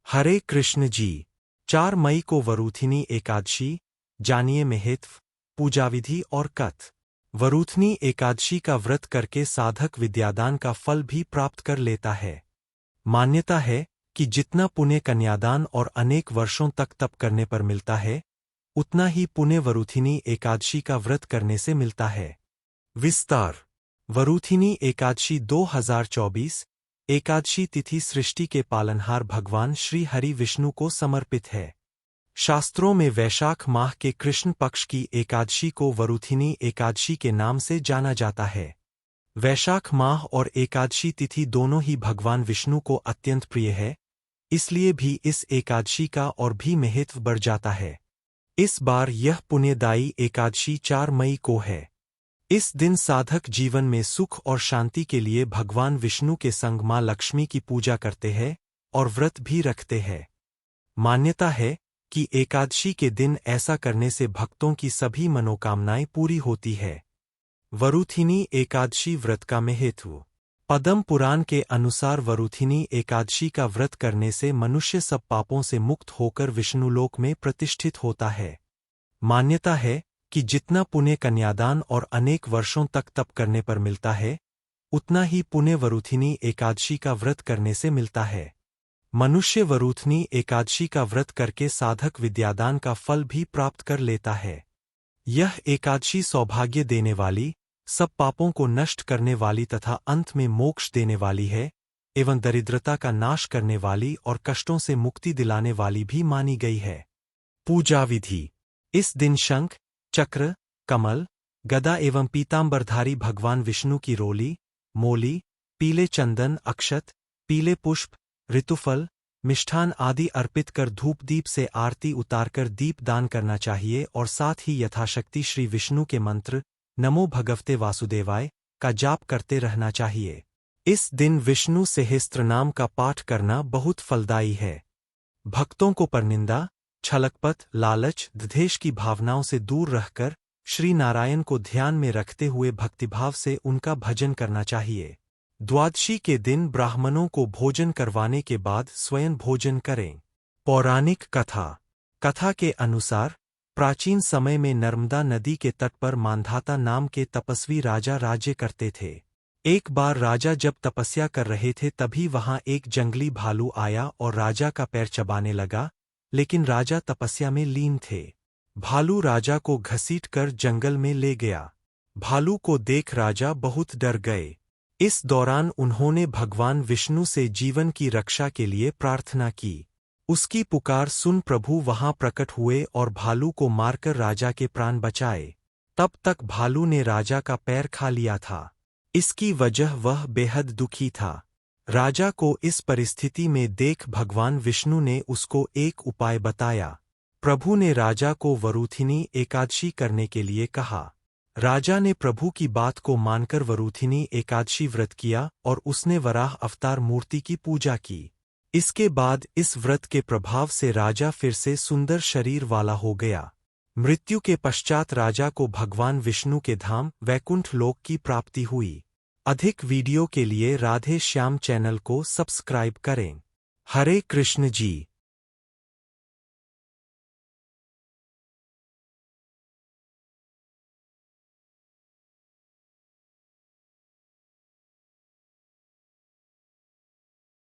हरे कृष्ण जी। 4 मई को वरूथिनी एकादशी, जानिए महत्व, पूजाविधि और कथ। वरूथिनी एकादशी का व्रत करके साधक विद्यादान का फल भी प्राप्त कर लेता है। मान्यता है कि जितना पुण्य कन्यादान और अनेक वर्षों तक तप करने पर मिलता है, उतना ही पुण्य वरूथिनी एकादशी का व्रत करने से मिलता है। विस्तार। वरूथिनी एकादशी 2024 एकादशी तिथि सृष्टि के पालनहार भगवान श्री हरि विष्णु को समर्पित है। शास्त्रों में वैशाख माह के कृष्ण पक्ष की एकादशी को वरूथिनी एकादशी के नाम से जाना जाता है। वैशाख माह और एकादशी तिथि दोनों ही भगवान विष्णु को अत्यंत प्रिय है, इसलिए भी इस एकादशी का और भी महत्व बढ़ जाता है। इस बार यह पुण्यदायी एकादशी 4 मई को है। इस दिन साधक जीवन में सुख और शांति के लिए भगवान विष्णु के संग मां लक्ष्मी की पूजा करते हैं और व्रत भी रखते हैं। मान्यता है कि एकादशी के दिन ऐसा करने से भक्तों की सभी मनोकामनाएं पूरी होती है। वरूथिनी एकादशी व्रत का महत्व। पद्म पुराण के अनुसार वरूथिनी एकादशी का व्रत करने से मनुष्य सब पापों से मुक्त होकर विष्णुलोक में प्रतिष्ठित होता है। मान्यता है कि जितना पुण्य कन्यादान और अनेक वर्षों तक तप करने पर मिलता है, उतना ही पुण्य वरूथिनी एकादशी का व्रत करने से मिलता है। मनुष्य वरूथिनी एकादशी का व्रत करके साधक विद्यादान का फल भी प्राप्त कर लेता है। यह एकादशी सौभाग्य देने वाली, सब पापों को नष्ट करने वाली तथा अंत में मोक्ष देने वाली है एवं दरिद्रता का नाश करने वाली और कष्टों से मुक्ति दिलाने वाली भी मानी गई है। पूजा विधि। इस दिन शंख, चक्र, कमल, गदा एवं पीतांबरधारी भगवान विष्णु की रोली, मोली, पीले चंदन, अक्षत, पीले पुष्प, ऋतुफल, मिष्ठान आदि अर्पित कर धूप दीप से आरती उतारकर दीप दान करना चाहिए और साथ ही यथाशक्ति श्री विष्णु के मंत्र नमो भगवते वासुदेवाय का जाप करते रहना चाहिए। इस दिन विष्णु सहस्त्रनाम का पाठ करना बहुत फलदायी है। भक्तों को परनिंदा, छलकपत, लालच, द्वेष की भावनाओं से दूर रहकर श्री नारायण को ध्यान में रखते हुए भक्तिभाव से उनका भजन करना चाहिए। द्वादशी के दिन ब्राह्मणों को भोजन करवाने के बाद स्वयं भोजन करें। पौराणिक कथा। कथा के अनुसार प्राचीन समय में नर्मदा नदी के तट पर मांधाता नाम के तपस्वी राजा राज्य करते थे। एक बार राजा जब तपस्या कर रहे थे तभी वहां एक जंगली भालू आया और राजा का पैर चबाने लगा, लेकिन राजा तपस्या में लीन थे। भालू राजा को घसीट कर जंगल में ले गया। भालू को देख राजा बहुत डर गए। इस दौरान उन्होंने भगवान विष्णु से जीवन की रक्षा के लिए प्रार्थना की। उसकी पुकार सुन प्रभु वहां प्रकट हुए और भालू को मारकर राजा के प्राण बचाए। तब तक भालू ने राजा का पैर खा लिया था। इसकी वजह वह बेहद दुखी था। राजा को इस परिस्थिति में देख भगवान विष्णु ने उसको एक उपाय बताया। प्रभु ने राजा को वरूथिनी एकादशी करने के लिए कहा। राजा ने प्रभु की बात को मानकर वरूथिनी एकादशी व्रत किया और उसने वराह अवतार मूर्ति की पूजा की। इसके बाद इस व्रत के प्रभाव से राजा फिर से सुंदर शरीर वाला हो गया। मृत्यु के पश्चात राजा को भगवान विष्णु के धाम वैकुंठ लोक की प्राप्ति हुई। अधिक वीडियो के लिए राधे श्याम चैनल को सब्सक्राइब करें। हरे कृष्ण जी।